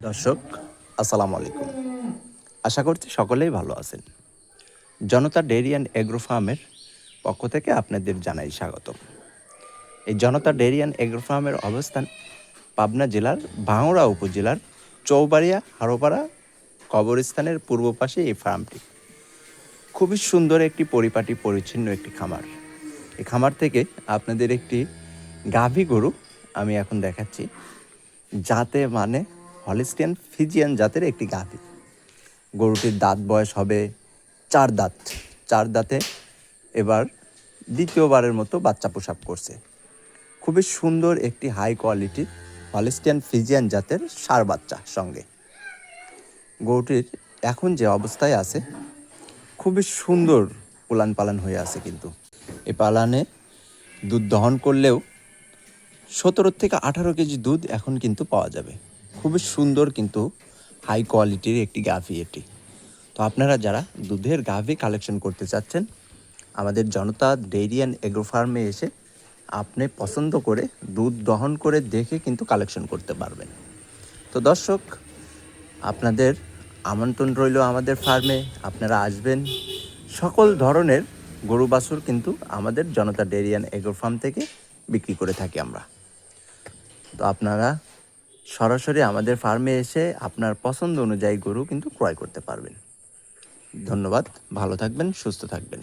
দর্শক, আসসালামু আলাইকুম। আশা করছি সকলেই ভালো আছেন। জনতা ডেইরি অ্যান্ড এগ্রো ফার্মের পক্ষ থেকে আপনাদের জানাই স্বাগতম। এই জনতা ডেইরি অ্যান্ড এগ্রো ফার্মের অবস্থান পাবনা জেলার ভাঙড়া উপজেলার চৌবাড়িয়া হারোপাড়া কবরস্থানের পূর্ব পাশে এই ফার্মটি। খুবই সুন্দর একটি পরিপাটি পরিচ্ছন্ন একটি খামার। এই খামার থেকে আপনাদের একটি গাভী গরু আমি এখন দেখাচ্ছি, জাতে মানে হলিস্টিয়ান ফিজিয়ান জাতের একটি গাভী। গরুটির দাঁত বয়স হবে 4 দাঁত। 4 দাঁতে এবার দ্বিতীয়বারের মতো বাচ্চা প্রসব করছে। খুবই সুন্দর একটি হাই কোয়ালিটির হলিস্টিয়ান ফিজিয়ান জাতের ষাঁড় বাচ্চা সঙ্গে। গরুটির এখন যে অবস্থায় আছে খুবই সুন্দর উলান পালান হয়ে আছে, কিন্তু এই পালানে দুধ দহন করলেও 17 থেকে 18 কেজি দুধ এখন কিন্তু পাওয়া যাবে। খুবই সুন্দর কিন্তু হাই কোয়ালিটির একটি গাভী এটি। তো আপনারা যারা দুধের গাভী কালেকশন করতে চাচ্ছেন, আমাদের জনতা ডেইরি অ্যান্ড এগ্রো ফার্মে এসে আপনি পছন্দ করে দুধ দহন করে দেখে কিন্তু কালেকশন করতে পারবেন। তো দর্শক, আপনাদের আমন্ত্রণ রইল আমাদের ফার্মে, আপনারা আসবেন। সকল ধরনের গরু বাছুর কিন্তু আমাদের জনতা ডেইরি অ্যান্ড এগ্রো ফার্ম থেকে বিক্রি করে থাকি আমরা। তো আপনারা সরাসরি আমাদের ফার্মে এসে আপনার পছন্দ অনুযায়ী গরু কিন্তু ক্রয় করতে পারবেন। ধন্যবাদ, ভালো থাকবেন, সুস্থ থাকবেন।